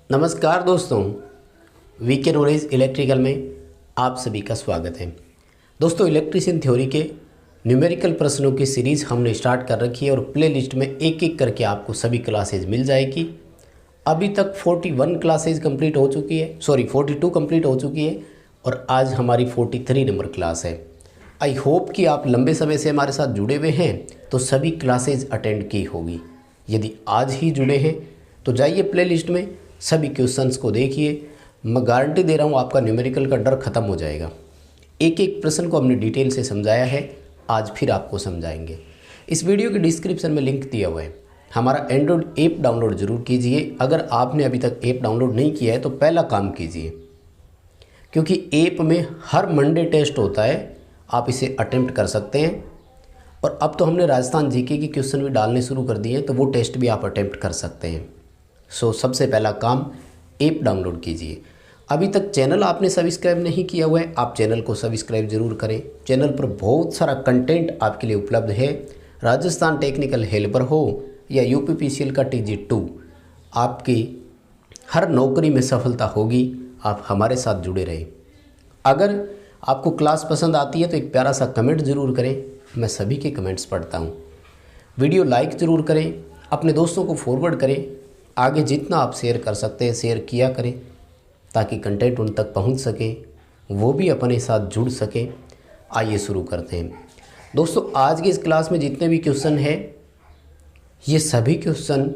नमस्कार दोस्तों, VK knowledge electrical में आप सभी का स्वागत है। दोस्तों, इलेक्ट्रिशियन थ्योरी के न्यूमेरिकल प्रश्नों की सीरीज़ हमने स्टार्ट कर रखी है और प्ले लिस्ट में एक एक करके आपको सभी क्लासेज मिल जाएगी। अभी तक 41 क्लासेज कंप्लीट हो चुकी है, 42 कंप्लीट हो चुकी है और आज हमारी 43 नंबर क्लास है। आई होप कि आप लंबे समय से हमारे साथ जुड़े हुए हैं तो सभी क्लासेज अटेंड की होगी। यदि आज ही जुड़े हैं तो जाइए प्ले लिस्ट में, सभी क्वेश्चंस को देखिए। मैं गारंटी दे रहा हूँ आपका न्यूमेरिकल का डर खत्म हो जाएगा। एक एक प्रश्न को हमने डिटेल से समझाया है, आज फिर आपको समझाएंगे। इस वीडियो के डिस्क्रिप्शन में लिंक दिया हुआ है, हमारा एंड्रॉयड ऐप डाउनलोड जरूर कीजिए। अगर आपने अभी तक ऐप डाउनलोड नहीं किया है तो पहला काम कीजिए, क्योंकि ऐप में हर मंडे टेस्ट होता है, आप इसे अटेम्प्ट कर सकते हैं। और अब तो हमने राजस्थान जीके के क्वेश्चन भी डालने शुरू कर दिए हैं, तो वो टेस्ट भी आप अटेम्प्ट कर सकते हैं। सबसे पहला काम, ऐप डाउनलोड कीजिए। अभी तक चैनल आपने सब्सक्राइब नहीं किया हुआ है, आप चैनल को सब्सक्राइब जरूर करें। चैनल पर बहुत सारा कंटेंट आपके लिए उपलब्ध है। राजस्थान टेक्निकल हेल्पर हो या यूपीपीसीएल का TG2, आपकी हर नौकरी में सफलता होगी। आप हमारे साथ जुड़े रहें। अगर आपको क्लास पसंद आती है तो एक प्यारा सा कमेंट ज़रूर करें, मैं सभी के कमेंट्स पढ़ता हूँ। वीडियो लाइक ज़रूर करें, अपने दोस्तों को फॉरवर्ड करें। आगे जितना आप शेयर कर सकते हैं शेयर किया करें, ताकि कंटेंट उन तक पहुंच सके, वो भी अपने साथ जुड़ सके। आइए शुरू करते हैं। दोस्तों, आज की इस क्लास में जितने भी क्वेश्चन हैं, ये सभी क्वेश्चन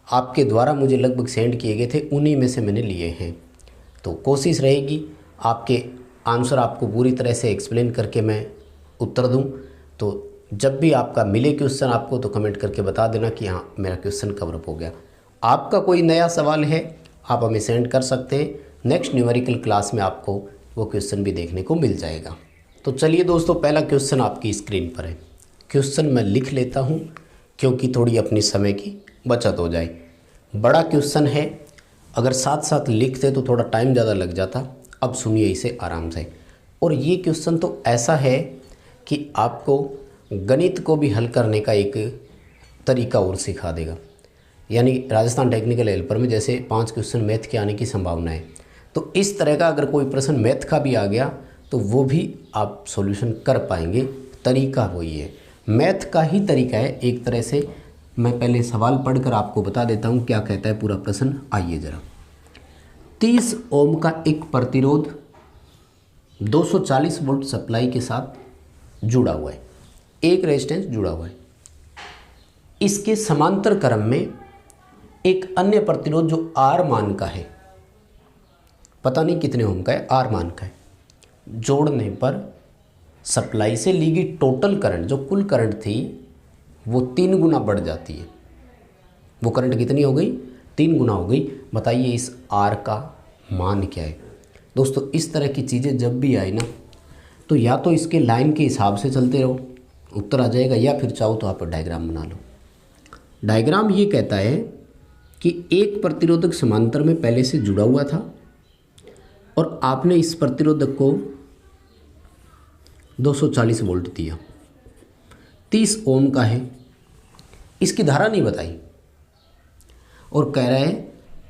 आपके द्वारा मुझे लगभग सेंड किए गए थे, उन्हीं में से मैंने लिए हैं। तो कोशिश रहेगी आपके आंसर आपको पूरी तरह से एक्सप्लेन करके मैं उत्तर दूं। तो जब भी आपका मिले क्वेश्चन आपको, तो कमेंट करके बता देना कि हाँ, मेरा क्वेश्चन कवर अप हो गया। आपका कोई नया सवाल है, आप हमें सेंड कर सकते हैं। नेक्स्ट न्यूमेरिकल क्लास में आपको वो क्वेश्चन भी देखने को मिल जाएगा। तो चलिए दोस्तों, पहला क्वेश्चन आपकी स्क्रीन पर है। क्वेश्चन मैं लिख लेता हूँ, क्योंकि थोड़ी अपनी समय की बचत हो जाए। बड़ा क्वेश्चन है, अगर साथ साथ लिखते तो थोड़ा टाइम ज़्यादा लग जाता। अब सुनिए इसे आराम से। और ये क्वेश्चन तो ऐसा है कि आपको गणित को भी हल करने का एक तरीका और सिखा देगा। यानी राजस्थान टेक्निकल हेल्पर में जैसे 5 क्वेश्चन मैथ के आने की संभावना है, तो इस तरह का अगर कोई प्रश्न मैथ का भी आ गया तो वो भी आप सॉल्यूशन कर पाएंगे। तरीका वही है, मैथ का ही तरीका है एक तरह से। मैं पहले सवाल पढ़कर आपको बता देता हूँ क्या कहता है पूरा प्रश्न। आइए ज़रा। 30 ओम का एक प्रतिरोध 240 वोल्ट सप्लाई के साथ जुड़ा हुआ है, एक रेजिस्टेंस जुड़ा हुआ है। इसके समांतर क्रम में एक अन्य प्रतिरोध जो R मान का है, पता नहीं कितने ओम का है, R मान का है, जोड़ने पर सप्लाई से ली गई टोटल करंट, जो कुल करंट थी, वो 3 गुना बढ़ जाती है। वो करंट कितनी हो गई? 3 गुना हो गई। बताइए इस R का मान क्या है? दोस्तों, इस तरह की चीज़ें जब भी आए ना, तो या तो इसके लाइन के हिसाब से चलते रहो, उत्तर आ जाएगा, या फिर चाहो तो आप डायग्राम बना लो। डायग्राम ये कहता है कि एक प्रतिरोधक समांतर में पहले से जुड़ा हुआ था और आपने इस प्रतिरोधक को 240 वोल्ट दिया, 30 ओम का है। इसकी धारा नहीं बताई और कह रहा है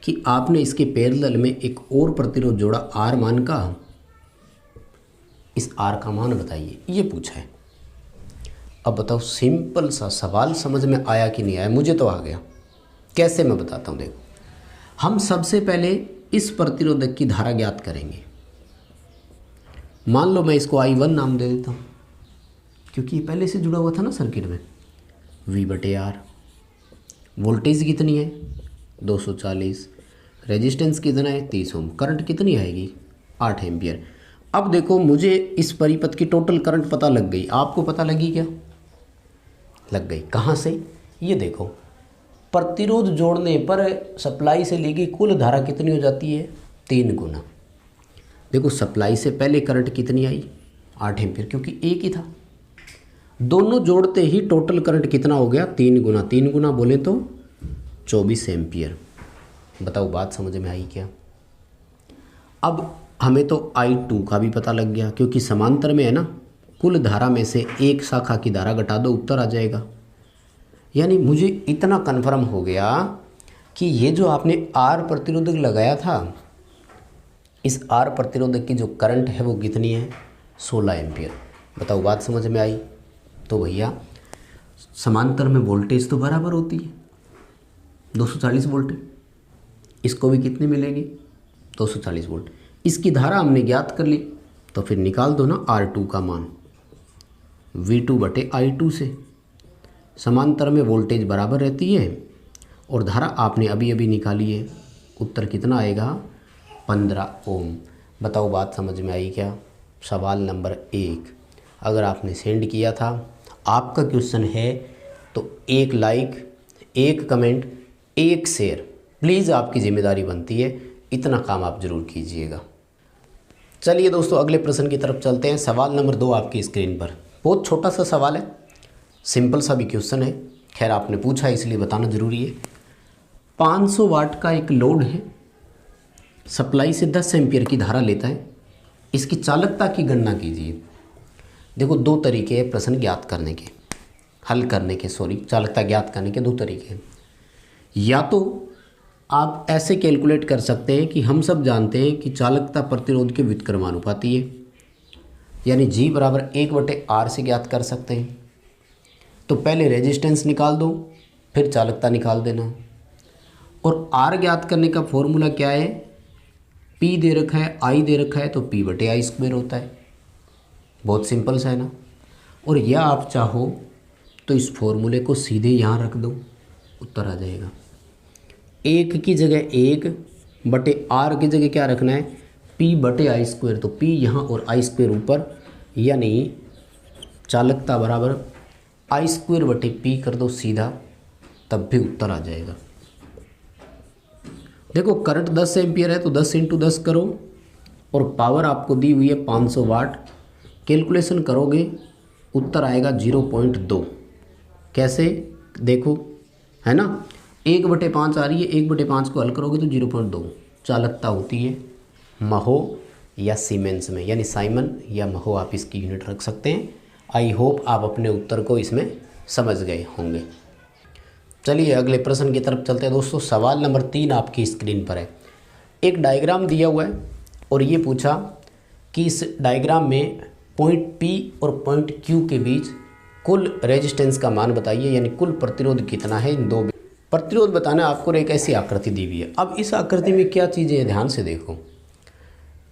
कि आपने इसके पैरेलल में एक और प्रतिरोध जोड़ा R मान का। इस R का मान बताइए, ये पूछा है। अब बताओ, सिंपल सा सवाल समझ में आया कि नहीं आया? मुझे तो आ गया। कैसे, मैं बताता हूँ। देखो, हम सबसे पहले इस प्रतिरोधक की धारा ज्ञात करेंगे। मान लो मैं इसको I1 नाम दे देता हूँ, क्योंकि ये पहले से जुड़ा हुआ था ना सर्किट में। V/R, वोल्टेज कितनी है? 240, रेजिस्टेंस कितना है? 30 ओम, करंट कितनी आएगी? 8 एम्पियर। अब देखो, मुझे इस परिपथ की टोटल करंट पता लग गई। आपको पता लगी क्या? लग गई। कहाँ से? ये देखो, प्रतिरोध जोड़ने पर सप्लाई से ली गई कुल धारा कितनी हो जाती है? 3 गुना। देखो, सप्लाई से पहले करंट कितनी आई? 8 एम्पियर, क्योंकि एक ही था। दोनों जोड़ते ही टोटल करंट कितना हो गया? 3 गुना। 3 गुना बोले तो 24 एम्पियर। बताओ, बात समझ में आई क्या? अब हमें तो I2 का भी पता लग गया, क्योंकि समांतर में है ना। कुल धारा में से एक शाखा की धारा घटा दो, उत्तर आ जाएगा। यानी मुझे इतना कन्फर्म हो गया कि ये जो आपने आर प्रतिरोधक लगाया था, इस आर प्रतिरोधक की जो करंट है वो कितनी है, 16 एम्पियर। बताओ बात समझ में आई। तो भैया समांतर में वोल्टेज तो बराबर होती है 240 वोल्ट, इसको भी कितनी मिलेगी 240 वोल्ट। इसकी धारा हमने ज्ञात कर ली, तो फिर निकाल दो ना R2 का मान V2/I2 से। समांतर में वोल्टेज बराबर रहती है और धारा आपने अभी अभी निकाली है, उत्तर कितना आएगा 15 ओम। बताओ बात समझ में आई क्या। सवाल नंबर 1 अगर आपने सेंड किया था, आपका क्वेश्चन है, तो एक लाइक, एक कमेंट, एक शेयर प्लीज़ आपकी जिम्मेदारी बनती है, इतना काम आप ज़रूर कीजिएगा। चलिए दोस्तों अगले प्रश्न की तरफ चलते हैं। सवाल नंबर 2 आपकी स्क्रीन पर। बहुत छोटा सा सवाल है, सिंपल सा भी क्वेश्चन है, खैर आपने पूछा इसलिए बताना ज़रूरी है। 500 वाट का एक लोड है, सप्लाई से 10 एम्पियर की धारा लेता है, इसकी चालकता की गणना कीजिए। देखो 2 तरीके हैं प्रश्न ज्ञात करने के, हल करने के, चालकता ज्ञात करने के 2 तरीके हैं। या तो आप ऐसे कैलकुलेट कर सकते हैं कि हम सब जानते हैं कि चालकता प्रतिरोध के व्युत्क्रमानुपाती है, यानी G बराबर 1/R से ज्ञात कर सकते हैं। तो पहले रेजिस्टेंस निकाल दो, फिर चालकता निकाल देना। और R ज्ञात करने का फॉर्मूला क्या है, P दे रखा है, I दे रखा है, तो P/I² होता है। बहुत सिंपल सा है ना। और या आप चाहो तो इस फॉर्मूले को सीधे यहाँ रख दो, उत्तर आ जाएगा। 1 की जगह 1/R की जगह क्या रखना है, P/I²। तो P यहाँ और I² ऊपर, यानी चालकता बराबर I²/P कर दो सीधा, तब भी उत्तर आ जाएगा। देखो करंट 10 एम्पियर है, तो 10 × 10 करो, और पावर आपको दी हुई है 500 वाट। कैलकुलेशन करोगे उत्तर आएगा 0.2। कैसे देखो, है ना, 1/5 आ रही है, 1/5 को हल करोगे तो 0.2 चालकता होती है महो या सीमेंस में, यानी साइमन या महो आप इसकी यूनिट रख सकते हैं। आई होप आप अपने उत्तर को इसमें समझ गए होंगे। चलिए अगले प्रश्न की तरफ चलते हैं दोस्तों। सवाल नंबर 3 आपकी स्क्रीन पर है। एक डायग्राम दिया हुआ है और ये पूछा कि इस डायग्राम में पॉइंट P और पॉइंट Q के बीच कुल रेजिस्टेंस का मान बताइए, यानी कुल प्रतिरोध कितना है इन 2 प्रतिरोध बताना है आपको। एक ऐसी आकृति दी हुई है। अब इस आकृति में क्या चीज़ें हैं, ध्यान से देखो।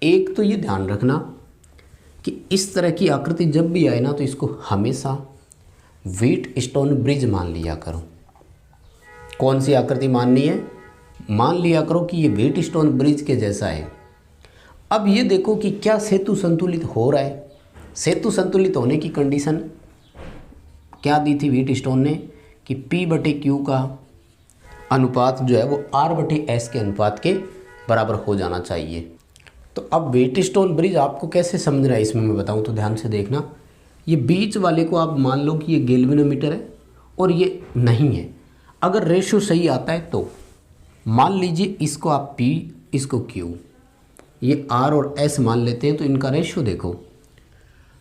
एक तो ये ध्यान रखना कि इस तरह की आकृति जब भी आए ना, तो इसको हमेशा व्हीटस्टोन ब्रिज मान लिया करो। कौन सी आकृति माननी है, मान लिया करो कि ये व्हीटस्टोन ब्रिज के जैसा है। अब ये देखो कि क्या सेतु संतुलित हो रहा है। सेतु संतुलित होने की कंडीशन क्या दी थी व्हीटस्टोन ने, कि P/Q का अनुपात जो है वो R/S के अनुपात के बराबर हो जाना चाहिए। तो अब व्हीटस्टोन ब्रिज आपको कैसे समझना है इसमें मैं बताऊं, तो ध्यान से देखना। ये बीच वाले को आप मान लो कि ये गैल्वेनोमीटर है और ये नहीं है। अगर रेशियो सही आता है तो मान लीजिए इसको आप P, इसको Q, ये R और S मान लेते हैं, तो इनका रेशियो देखो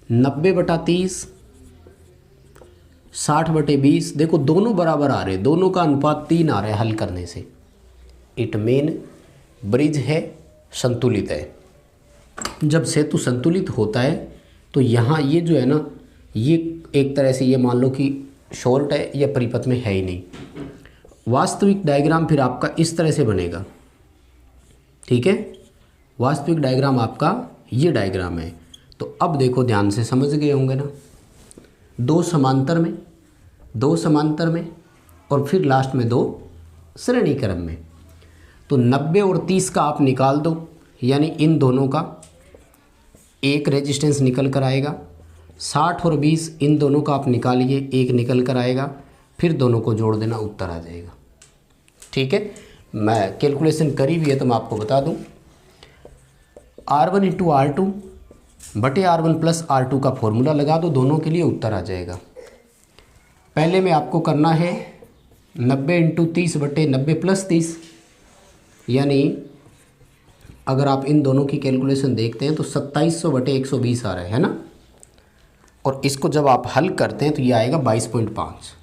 90/30, 60/20। देखो दोनों बराबर आ रहे हैं, दोनों का अनुपात 3 आ रहा है हल करने से। इट मीन ब्रिज है, संतुलित है। जब सेतु संतुलित होता है तो यहाँ ये जो है ना, ये एक तरह से ये मान लो कि शॉर्ट है या परिपथ में है ही नहीं। वास्तविक डायग्राम फिर आपका इस तरह से बनेगा, ठीक है। वास्तविक डायग्राम आपका ये डायग्राम है। तो अब देखो ध्यान से समझ गए होंगे ना, 2 समांतर में, 2 समांतर में और फिर लास्ट में 2 श्रेणी क्रम में। तो 90 और 30 का आप निकाल दो, यानी इन दोनों का एक रेजिस्टेंस निकल कर आएगा। 60 और 20 इन दोनों का आप निकालिए, एक निकल कर आएगा, फिर दोनों को जोड़ देना, उत्तर आ जाएगा। ठीक है, मैं कैलकुलेशन करी हुई है तो मैं आपको बता दूं। R1 × R2 बटे R1 + R2 का फॉर्मूला लगा दो, दोनों के लिए उत्तर आ जाएगा। पहले में आपको करना है 90 × 30 बटे 90 + 30, यानी अगर आप इन दोनों की कैलकुलेशन देखते हैं तो 2700 बटे 120 आ रहा है ना। और इसको जब आप हल करते हैं तो ये आएगा 22.5।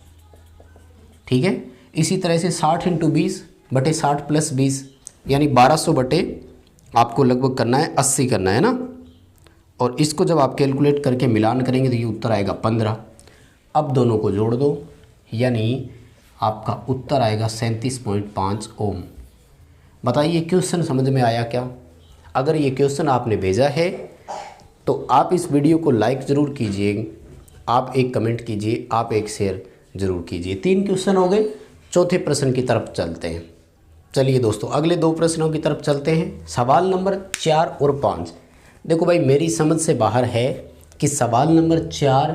ठीक है, इसी तरह से 60 × 20 बटे 60 + 20 यानी 1200 बटे आपको लगभग करना है 80 करना है ना। और इसको जब आप कैलकुलेट करके मिलान करेंगे तो ये उत्तर आएगा 15। अब दोनों को जोड़ दो यानी आपका उत्तर आएगा 37.5 ओम। बताइए क्वेश्चन समझ में आया क्या? अगर ये क्वेश्चन आपने भेजा है तो आप इस वीडियो को लाइक ज़रूर कीजिए, आप एक कमेंट कीजिए, आप एक शेयर ज़रूर कीजिए। 3 क्वेश्चन हो गए, चौथे प्रश्न की तरफ चलते हैं। चलिए दोस्तों अगले 2 प्रश्नों की तरफ चलते हैं। सवाल नंबर 4 और 5। देखो भाई मेरी समझ से बाहर है कि सवाल नंबर 4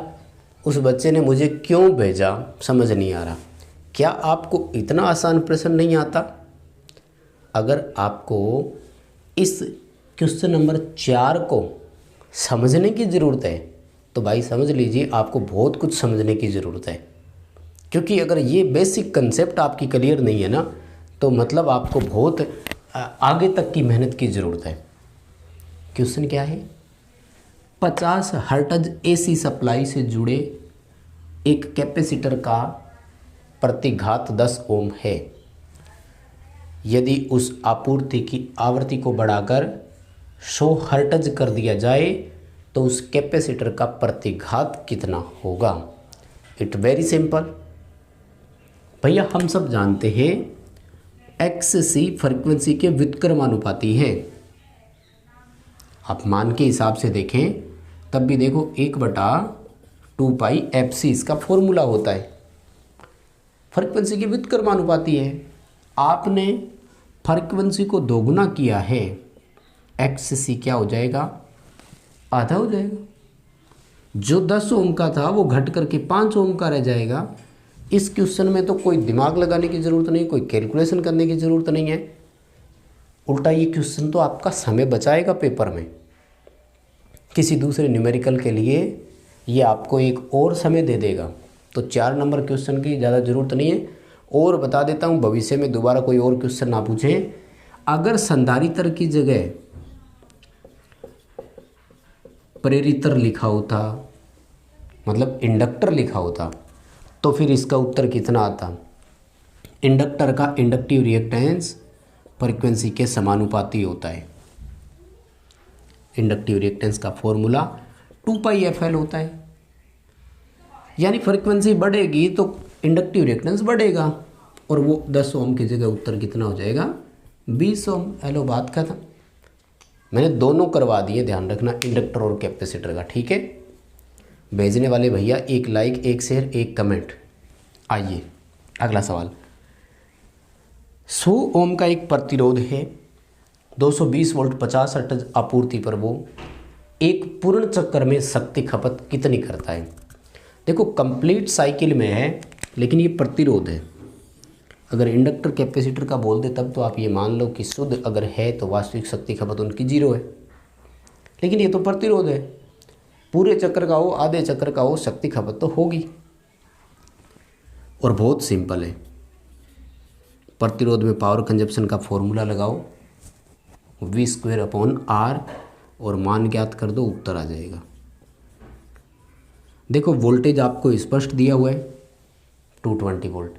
उस बच्चे ने मुझे क्यों भेजा, समझ नहीं आ रहा। क्या आपको इतना आसान प्रश्न नहीं आता? अगर आपको इस क्वेश्चन नंबर 4 को समझने की ज़रूरत है तो भाई समझ लीजिए आपको बहुत कुछ समझने की ज़रूरत है, क्योंकि अगर ये बेसिक कंसेप्ट आपकी क्लियर नहीं है ना तो मतलब आपको बहुत आगे तक की मेहनत की ज़रूरत है। क्वेश्चन क्या है? 50 हर्ट्ज एसी सप्लाई से जुड़े एक कैपेसिटर का प्रतिघात 10 ओम है। यदि उस आपूर्ति की आवृत्ति को बढ़ाकर 100 हर्ट्ज कर दिया जाए तो उस कैपेसिटर का प्रतिघात कितना होगा? इट वेरी सिंपल भैया, हम सब जानते हैं XC फ्रीक्वेंसी के व्युत्क्रमानुपाती है। आप मान के हिसाब से देखें तब भी देखो 1/2 पाई FC इसका फॉर्मूला होता है, फ्रीक्वेंसी के व्युत्क्रमानुपाती है। आपने फ्रीक्वेंसी को दोगुना किया है, XC क्या हो जाएगा? आधा हो जाएगा। जो 10 ओम का था वो घट करके 5 ओम का रह जाएगा। इस क्वेश्चन में तो कोई दिमाग लगाने की ज़रूरत नहीं, कोई कैलकुलेशन करने की ज़रूरत नहीं है। उल्टा ये क्वेश्चन तो आपका समय बचाएगा पेपर में। किसी दूसरे न्यूमेरिकल के लिए ये आपको एक और समय दे देगा। तो 4 नंबर क्वेश्चन की ज़्यादा ज़रूरत नहीं है। और बता देता हूँ, भविष्य में दोबारा कोई और क्वेश्चन ना पूछें। अगर संधारित्र की जगह प्रेरित्र लिखा होता, मतलब इंडक्टर लिखा होता, तो फिर इसका उत्तर कितना आता? इंडक्टर का इंडक्टिव रिएक्टेंस फ्रीक्वेंसी के समानुपाती होता है। इंडक्टिव रिएक्टेंस का फॉर्मूला 2πfL होता है। यानी फ्रीक्वेंसी बढ़ेगी तो इंडक्टिव रिएक्टेंस बढ़ेगा, और वो 10 ओम की जगह उत्तर कितना हो जाएगा? 20 ओम। हेलो, बात खत्म। मैंने दोनों करवा दिए, ध्यान रखना, इंडक्टर और कैपेसिटर का। ठीक है, भेजने वाले भैया एक लाइक, एक शेयर, एक कमेंट। आइए अगला सवाल। 100 ओम का एक प्रतिरोध है, 220 वोल्ट 50 हर्ट्ज आपूर्ति पर वो एक पूर्ण चक्कर में शक्ति खपत कितनी करता है? देखो कंप्लीट साइकिल में है, लेकिन ये प्रतिरोध है। अगर इंडक्टर कैपेसिटर का बोल दे तब तो आप ये मान लो कि शुद्ध अगर है तो वास्तविक शक्ति खपत उनकी 0 है, लेकिन ये तो प्रतिरोध है। पूरे चक्कर का हो, आधे चक्कर का हो, शक्ति खपत तो होगी। और बहुत सिंपल है, प्रतिरोध में पावर कंजप्शन का फॉर्मूला लगाओ, V²/R, और मान ज्ञात कर दो, उत्तर आ जाएगा। देखो वोल्टेज आपको स्पष्ट दिया हुआ है 220 वोल्ट,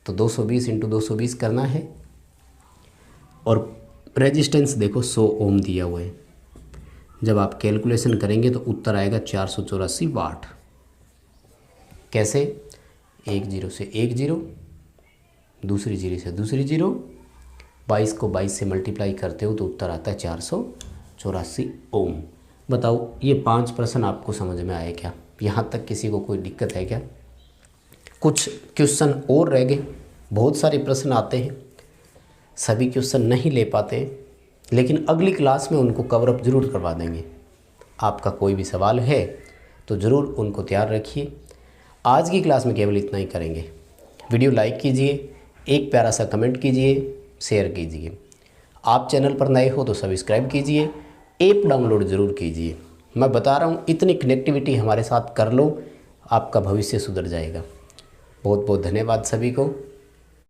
तो 220 × 220 करना है। और रेजिस्टेंस देखो 100 ओम दिया हुआ है। जब आप कैलकुलेशन करेंगे तो उत्तर आएगा 484 वाट। कैसे? एक 0 से एक 0, दूसरी 0 से दूसरी 0, 22 को 22 से मल्टीप्लाई करते हो तो उत्तर आता है 484 ओम। बताओ ये 5 प्रश्न आपको समझ में आए क्या? यहाँ तक किसी को कोई दिक्कत है क्या? कुछ क्वेश्चन और रह गए, बहुत सारे प्रश्न आते हैं, सभी क्वेश्चन नहीं ले पाते, लेकिन अगली क्लास में उनको कवर अप ज़रूर करवा देंगे। आपका कोई भी सवाल है तो ज़रूर उनको तैयार रखिए। आज की क्लास में केवल इतना ही करेंगे। वीडियो लाइक कीजिए, एक प्यारा सा कमेंट कीजिए, शेयर कीजिए। आप चैनल पर नए हो तो सब्सक्राइब कीजिए, ऐप डाउनलोड ज़रूर कीजिए। मैं बता रहा हूँ, इतनी कनेक्टिविटी हमारे साथ कर लो, आपका भविष्य सुधर जाएगा। बहुत बहुत धन्यवाद सभी को।